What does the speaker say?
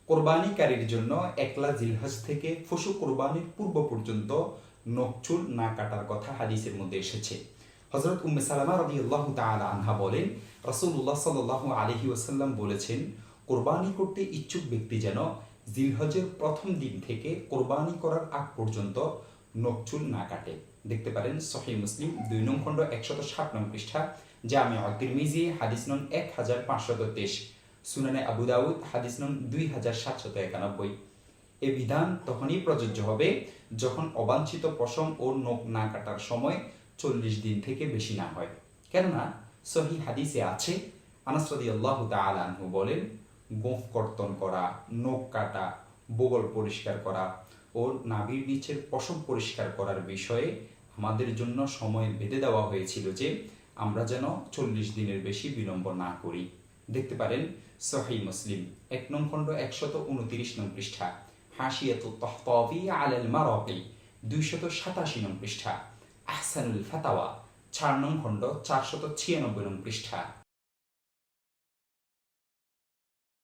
কোরবানিকারীর জন্য একলা জিলহজ থেকে পশু কোরবানির পূর্ব পর্যন্ত নখচুল না কাটার কথা হাদিসের মধ্যে এসেছে। হযরত উম্মে সালামা রাদিয়াল্লাহু তাআলা আনহা বলেন, রাসূলুল্লাহ সাল্লাল্লাহু আলাইহি ওয়াসাল্লাম বলেছেন, কোরবানি করতে ইচ্ছুক ব্যক্তি যেন জিলহজের প্রথম দিন থেকে কোরবানি করার আগ পর্যন্ত নখচুল না কাটে। দেখতে পারেন সহিহ মুসলিম 2 নং খণ্ড 160 নং পৃষ্ঠা, জামি আত-তিরমিজি হাদিস নং 1523, সুনানে আবু দাউদ হাদিস নং 2791। এই বিধান তখনই প্রযোজ্য হবে যখন অবাঞ্ছিত পশম ও নখ না কাটার সময় 40 দিন থেকে বেশি না হয়। কেননা সহিহ হাদিসে আছে, আনাস রাদিয়াল্লাহু তাআলা আনহু বলেন, গোঁফ কর্তন করা, নখ কাটা, বগল পরিষ্কার করা ও নাভির নিচের পশম পরিষ্কার করার বিষয়ে আমাদের জন্য সময় বেঁধে দেওয়া হয়েছিল যে আমরা যেন 40 দিনের বেশি বিলম্ব না করি। দেখতে পারেন সহিহ মুসলিম 1 নং খণ্ড 129 নং পৃষ্ঠা, হাশিয়াতুত তাহতাবি আলাল মারাকি 287 নং পৃষ্ঠা, আহসানুল ফাতাওয়া 4 নং খণ্ড 496 নং পৃষ্ঠা।